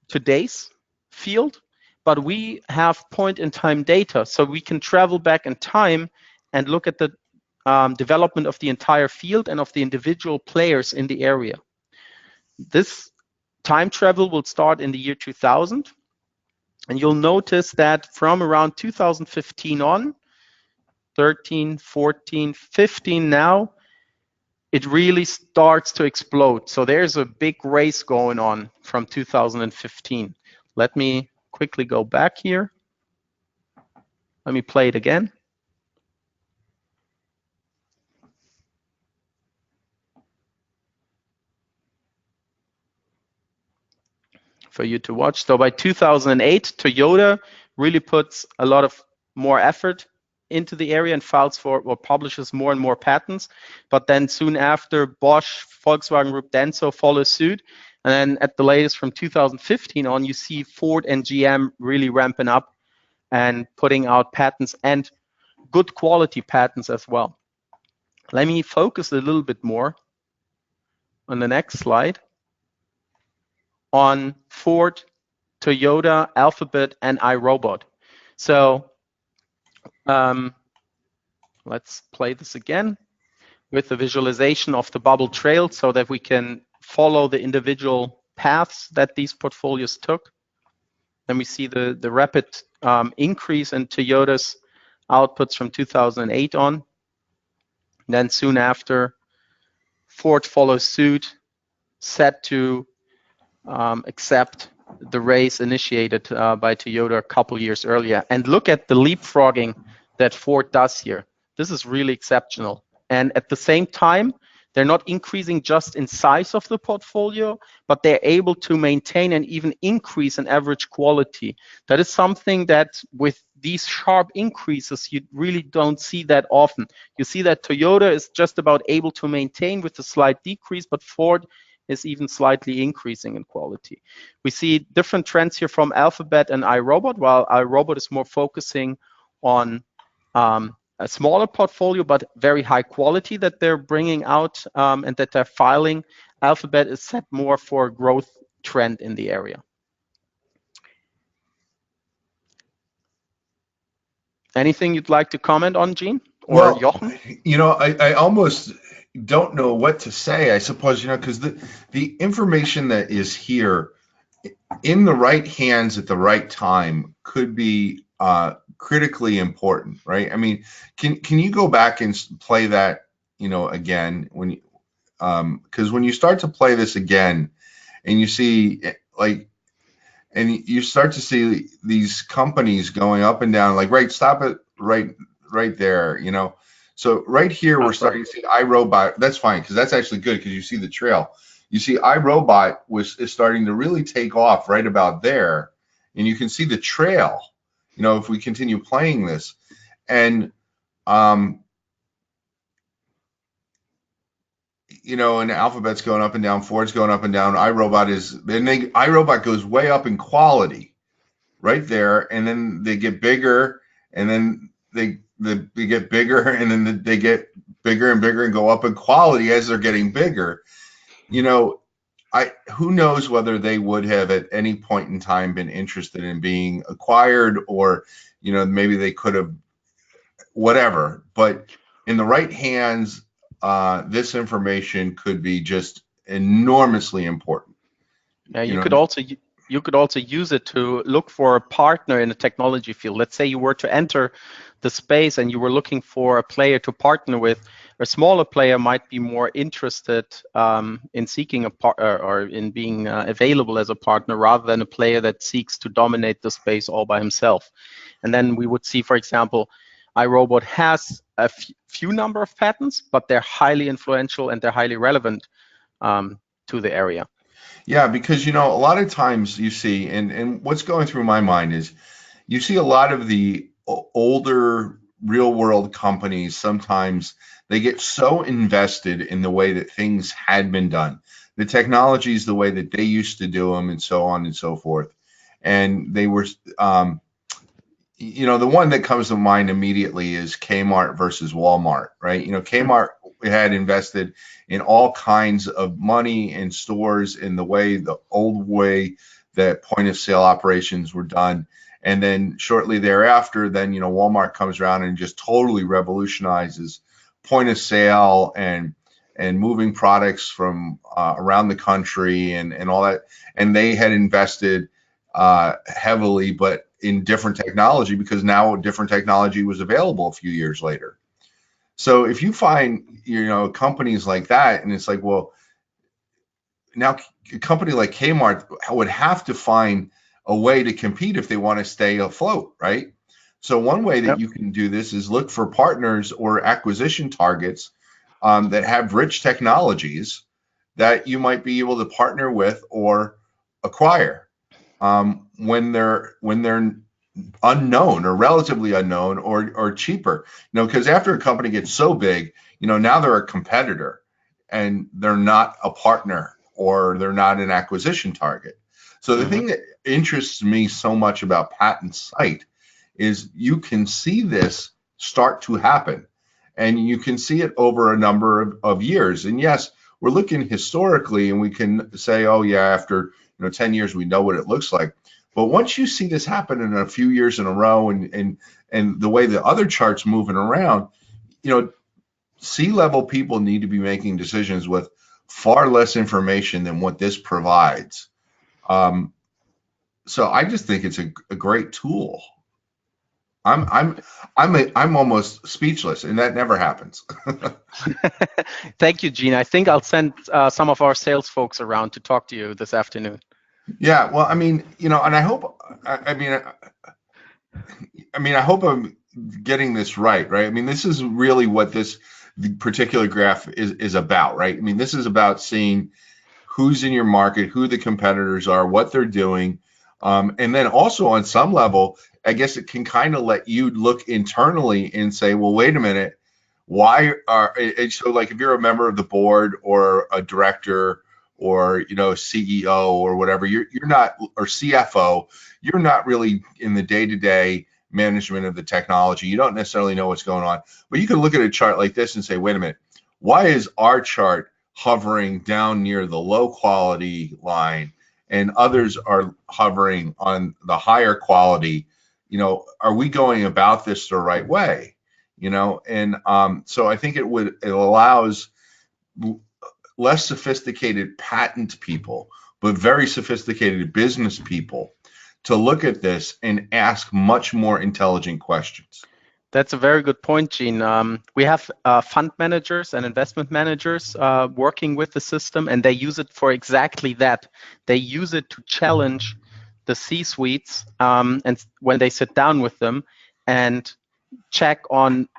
today's field, but we have point-in-time data, so we can travel back in time and look at the development of the entire field and of the individual players in the area. This time travel will start in the year 2000, and you'll notice that from around 2015 on, 13, 14, 15 now, it really starts to explode. So there's a big race going on from 2015. Let me quickly go back here. Let me play it again. For you to watch. So by 2008, Toyota really puts a lot of more effort into the area and files for or publishes more and more patents. But then soon after, Bosch, Volkswagen Group, Denso follow suit. And then at the latest from 2015 on, you see Ford and GM really ramping up and putting out patents and good quality patents as well. Let me focus a little bit more on the next slide on Ford, Toyota, Alphabet, and iRobot. So let's play this again with the visualization of the bubble trail so that we can follow the individual paths that these portfolios took. Then we see the rapid increase in Toyota's outputs from 2008 on. Then soon after, Ford follows suit, set to accept the race initiated by Toyota a couple years earlier. And look at the leapfrogging that Ford does here. This is really exceptional. And at the same time, they're not increasing just in size of the portfolio, but they're able to maintain and even increase in average quality. That is something that with these sharp increases, you really don't see that often. You see that Toyota is just about able to maintain with a slight decrease, but Ford is even slightly increasing in quality. We see different trends here from Alphabet and iRobot, while iRobot is more focusing on a smaller portfolio, but very high quality that they're bringing out and that they're filing. Alphabet is set more for a growth trend in the area. Anything you'd like to comment on, Gene or Jochen? You know, I almost don't know what to say, I suppose, you know, because the information that is here in the right hands at the right time could be critically important, right? I mean, can you go back and play that, you know, again when because when you start to play this again and you see like, and you start to see these companies going up and down, like, right, stop it right there, you know. So right here, we're starting to see iRobot. That's fine, because that's actually good, because you see the trail. You see iRobot is starting to really take off right about there, and you can see the trail, you know, if we continue playing this. And you know, and Alphabet's going up and down, Ford's going up and down, iRobot goes way up in quality right there, and then they get bigger, and then they get bigger, and then they get bigger and bigger and go up in quality as they're getting bigger. You know, who knows whether they would have at any point in time been interested in being acquired, or, you know, maybe they could have, whatever. But in the right hands, this information could be just enormously important. Yeah, you could also use it to look for a partner in the technology field. Let's say you were to enter the space and you were looking for a player to partner with. A smaller player might be more interested in seeking a partner or in being available as a partner, rather than a player that seeks to dominate the space all by himself. And then we would see, for example, iRobot has a few number of patents, but they're highly influential and they're highly relevant to the area. Yeah, because, you know, a lot of times you see, and what's going through my mind is, you see a lot of the older real world companies, sometimes they get so invested in the way that things had been done, the technologies, the way that they used to do them, and so on and so forth. And they were, you know, the one that comes to mind immediately is Kmart versus Walmart, right? You know, Kmart had invested in all kinds of money in stores in the old way that point of sale operations were done. And then shortly thereafter, then, you know, Walmart comes around and just totally revolutionizes point of sale and moving products from around the country and all that. And they had invested heavily, but in different technology, because now different technology was available a few years later. So if you find, you know, companies like that, and it's like, well, now a company like Kmart would have to find a way to compete if they want to stay afloat, right? So one way that you can do this is look for partners or acquisition targets that have rich technologies that you might be able to partner with or acquire when they're unknown or relatively unknown or cheaper. You know, because after a company gets so big, you know, now they're a competitor and they're not a partner, or they're not an acquisition target. So the thing that interests me so much about PatentSight is you can see this start to happen, and you can see it over a number of years. And yes, we're looking historically, and we can say, oh yeah, after, you know, 10 years, we know what it looks like. But once you see this happen in a few years in a row, and the way the other charts moving around, you know, C-level people need to be making decisions with far less information than what this provides. So I just think it's a great tool. I'm almost speechless, and that never happens. Thank you, Gene. I think I'll send some of our sales folks around to talk to you this afternoon. Yeah, well, I mean, and I hope, I hope I'm getting this right? I mean, this is really what this particular graph is about, right? I mean, this is about seeing who's in your market, who the competitors are, what they're doing, and then also on some level, I guess it can kind of let you look internally and say, well, wait a minute, why are so like if you're a member of the board or a director or CEO or whatever, you're not, or CFO, you're not really in the day-to-day management of the technology. You don't necessarily know what's going on, but you can look at a chart like this and say, wait a minute, why is our chart hovering down near the low quality line and others are hovering on the higher quality? Are we going about this the right way? And so I think it allows less sophisticated patent people, but very sophisticated business people to look at this and ask much more intelligent questions. That's a very good point, Gene. We have fund managers and investment managers working with the system, and they use it for exactly that. They use it to challenge the C-suites, and when they sit down with them and check on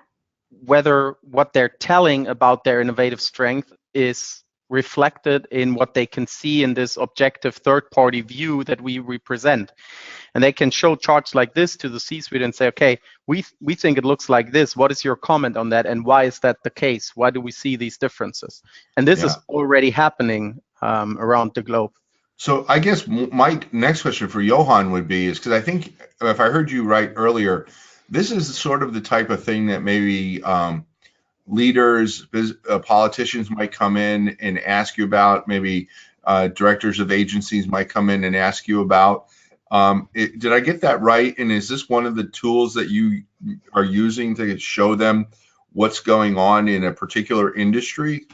whether what they're telling about their innovative strength is reflected in what they can see in this objective third-party view that we represent. And they can show charts like this to the C-suite and say, okay, we think it looks like this. What is your comment on that? And why is that the case? Why do we see these differences? And this is already happening around the globe. So I guess my next question for Johan would be, is because I think if I heard you right earlier, this is sort of the type of thing that maybe leaders, politicians might come in and ask you about, maybe directors of agencies might come in and ask you about. Did I get that right? And is this one of the tools that you are using to show them what's going on in a particular industry?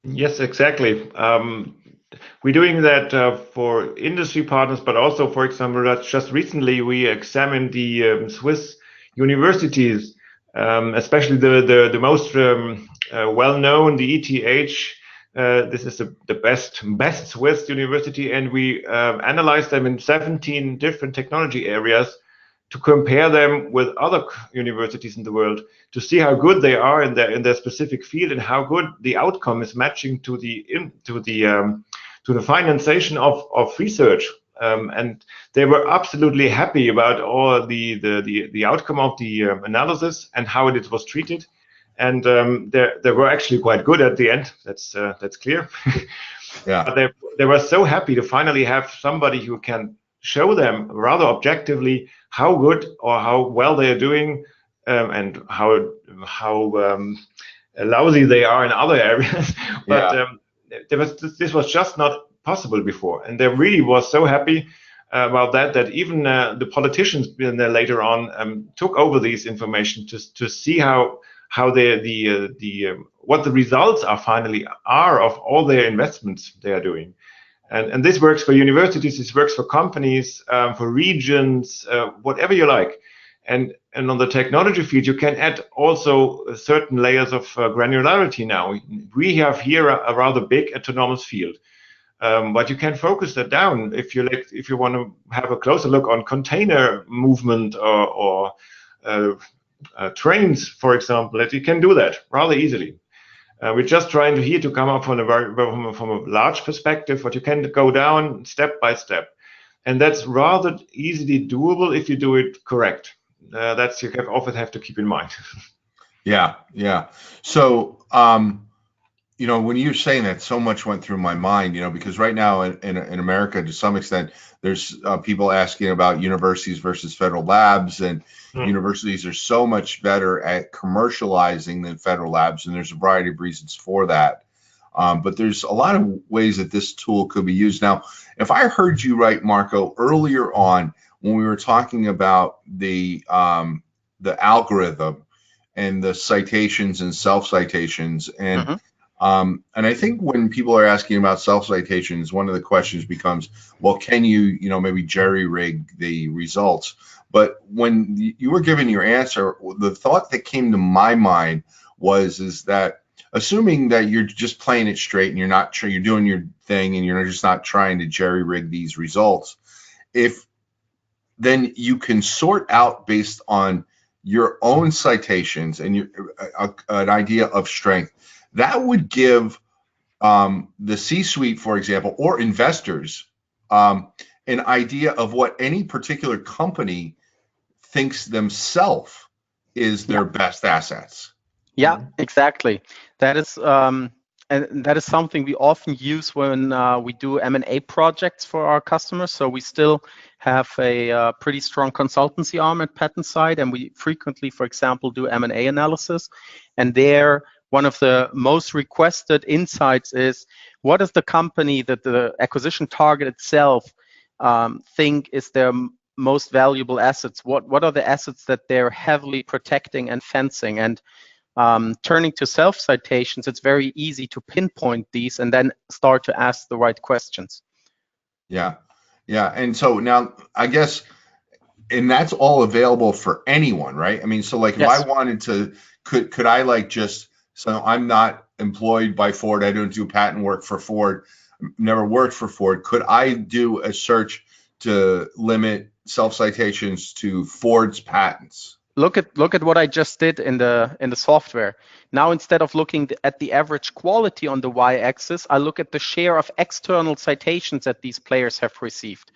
Yes, exactly. We're doing that for industry partners, but also, for example, just recently we examined the Swiss universities, especially the most well-known, the ETH. This is the best Swiss university, and we analyzed them in 17 different technology areas to compare them with other universities in the world to see how good they are in their specific field and how good the outcome is matching to the financiation of research. And they were absolutely happy about all the outcome of the analysis and how it was treated. And they were actually quite good at the end. That's clear. Yeah. But they were so happy to finally have somebody who can show them rather objectively how good or how well they are doing, and how lousy they are in other areas. But this was just not possible before, and they really was so happy about that even the politicians later on took over these information to see how what the results are finally are of all their investments they are doing. And this works for universities, this works for companies, for regions, whatever you like. And on the technology field, you can add also certain layers of granularity now. We have here a rather big autonomous field, but you can focus that down if you want to have a closer look on container movement or trains, for example. That you can do that rather easily. We're just trying here to come up from a large perspective, but you can go down step by step, and that's rather easily doable if you do it correct. That's you often have to keep in mind. Yeah. So, when you're saying that, so much went through my mind, because right now in America, to some extent, there's people asking about universities versus federal labs, and universities are so much better at commercializing than federal labs, and there's a variety of reasons for that. But there's a lot of ways that this tool could be used. Now, if I heard you right, Marco, earlier on when we were talking about the algorithm and the citations and self-citations, and And I think when people are asking about self-citations, one of the questions becomes, well, can you, maybe jerry-rig the results? But when you were giving your answer, the thought that came to my mind is that assuming that you're just playing it straight and you're doing your thing and you're just not trying to jerry-rig these results, then you can sort out based on your own citations and an idea of strength. That would give the C-suite, for example, or investors an idea of what any particular company thinks themselves is their best assets. Yeah, exactly. That is and that is something we often use when we do M&A projects for our customers. So we still have a pretty strong consultancy arm at PatentSight, and we frequently, for example, do M&A analysis. And there, one of the most requested insights is, what is the company that the acquisition target itself think is their most valuable assets? What are the assets that they're heavily protecting and fencing? And turning to self-citations, it's very easy to pinpoint these and then start to ask the right questions. Yeah. And so now, I guess, and that's all available for anyone, right? I mean, so like, Yes. if I wanted to, could I so I'm not employed by Ford, I don't do patent work for Ford, never worked for Ford. Could I do a search to limit self-citations to Ford's patents? Look at what I just did in the software. Now, instead of looking at the average quality on the y-axis, I look at the share of external citations that these players have received.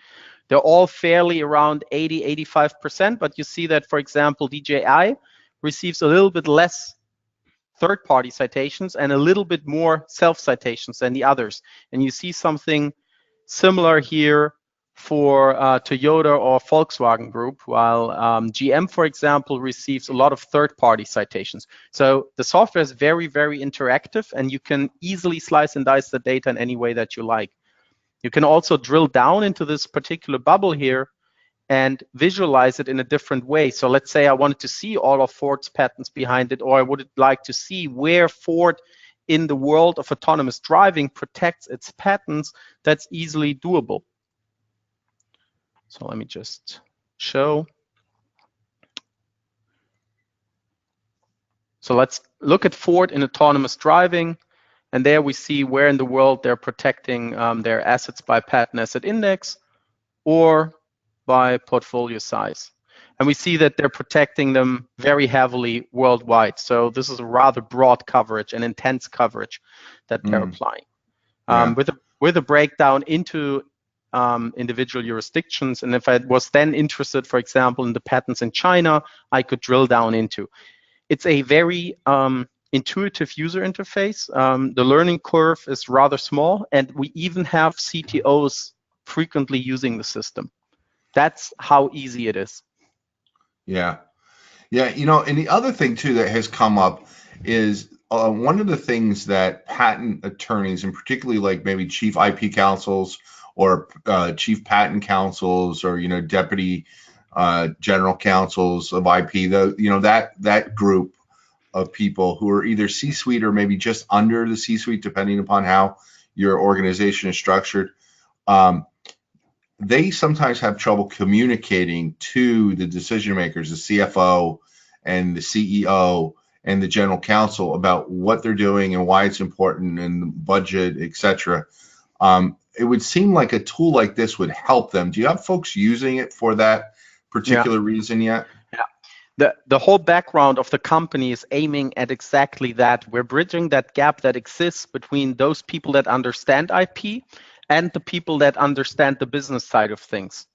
They're all fairly around 80–85%, but you see that, for example, DJI receives a little bit less third-party citations and a little bit more self-citations than the others. And you see something similar here for Toyota or Volkswagen Group, while GM, for example, receives a lot of third-party citations. So the software is very, very interactive, and you can easily slice and dice the data in any way that you like. You can also drill down into this particular bubble here and visualize it in a different way. So let's say I wanted to see all of Ford's patents behind it, or I would like to see where Ford in the world of autonomous driving protects its patents. That's easily doable. So let me just show. So let's look at Ford in autonomous driving. And there we see where in the world they're protecting their assets by patent asset index or by portfolio size. And we see that they're protecting them very heavily worldwide. So this is a rather broad coverage and intense coverage that they're applying. With a breakdown into individual jurisdictions. And if I was then interested, for example, in the patents in China, I could drill down into. It's a very intuitive user interface. The learning curve is rather small, and we even have CTOs frequently using the system. That's how easy it is. Yeah. And the other thing too that has come up is one of the things that patent attorneys, and particularly like maybe chief IP counsels or chief patent counsels or deputy general counsels of IP, that group of people who are either C-suite or maybe just under the C-suite, depending upon how your organization is structured, they sometimes have trouble communicating to the decision makers, the CFO and the CEO and the general counsel, about what they're doing and why it's important and the budget, etc. It would seem like a tool like this would help them. Do you have folks using it for that particular reason yet? Yeah. The whole background of the company is aiming at exactly that. We're bridging that gap that exists between those people that understand IP and the people that understand the business side of things.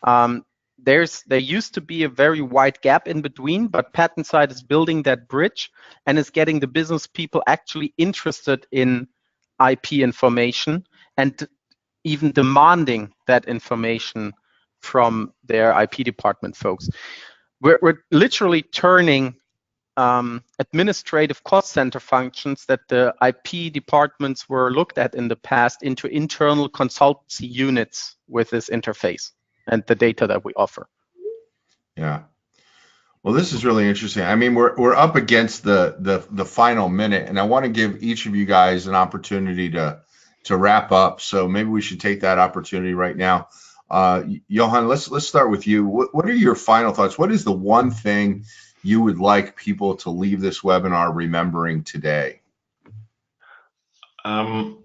There used to be a very wide gap in between, but PatentSight is building that bridge and is getting the business people actually interested in IP information and even demanding that information from their IP department folks. We're literally turning administrative cost center functions that the IP departments were looked at in the past into internal consultancy units with this interface and the data that we offer. Yeah. Well, this is really interesting. I mean, we're up against the final minute, and I want to give each of you guys an opportunity to wrap up. So maybe we should take that opportunity right now. Johan, let's start with you. What are your final thoughts? What is the one thing you would like people to leave this webinar remembering today? Well,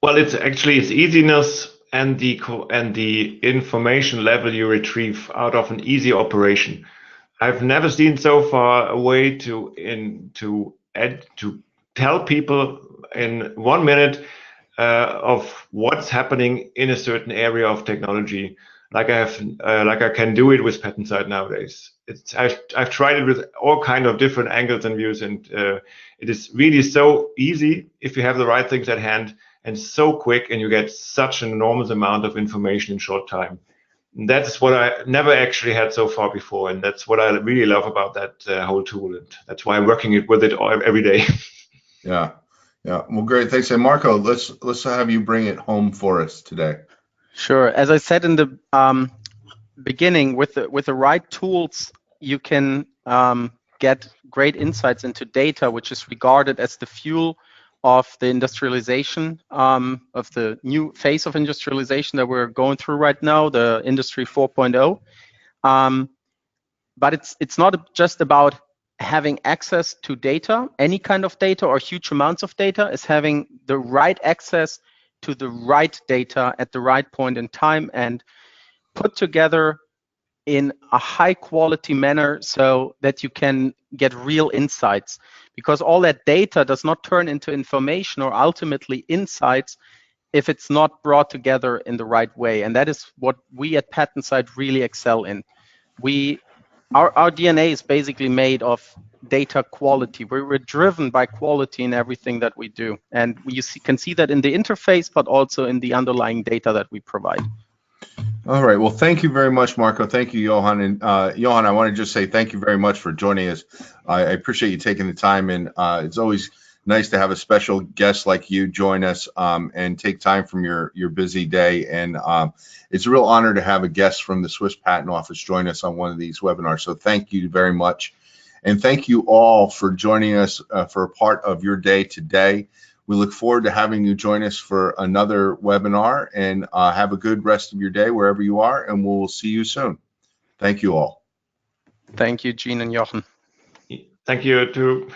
it's easiness and the information level you retrieve out of an easy operation. I've never seen so far a way to tell people in 1 minute of what's happening in a certain area of technology, like I can do it with PatentSight nowadays. I've tried it with all kind of different angles and views, and it is really so easy if you have the right things at hand, and so quick, and you get such an enormous amount of information in short time. And that's what I never actually had so far before, and that's what I really love about that whole tool, and that's why I'm working with it every day. Yeah. Well, great. Thanks. And Marco, let's have you bring it home for us today. Sure. As I said in the beginning, with the right tools, you can get great insights into data, which is regarded as the fuel of the industrialization, of the new phase of industrialization that we're going through right now, the Industry 4.0. But it's not just about having access to data, any kind of data or huge amounts of data. It's having the right access to the right data at the right point in time and put together in a high quality manner so that you can get real insights, because all that data does not turn into information or ultimately insights if it's not brought together in the right way. And that is what we at PatentSight really excel in. Our DNA is basically made of data quality. We're driven by quality in everything that we do. And you can see that in the interface, but also in the underlying data that we provide. All right. Well, thank you very much, Marco. Thank you, Johan. And Johan, I want to just say thank you very much for joining us. I appreciate you taking the time, and it's always nice to have a special guest like you join us and take time from your busy day. And it's a real honor to have a guest from the Swiss Patent Office join us on one of these webinars. So thank you very much. And thank you all for joining us for a part of your day today. We look forward to having you join us for another webinar, and have a good rest of your day wherever you are, and we'll see you soon. Thank you all. Thank you, Gene and Jochen. Thank you too.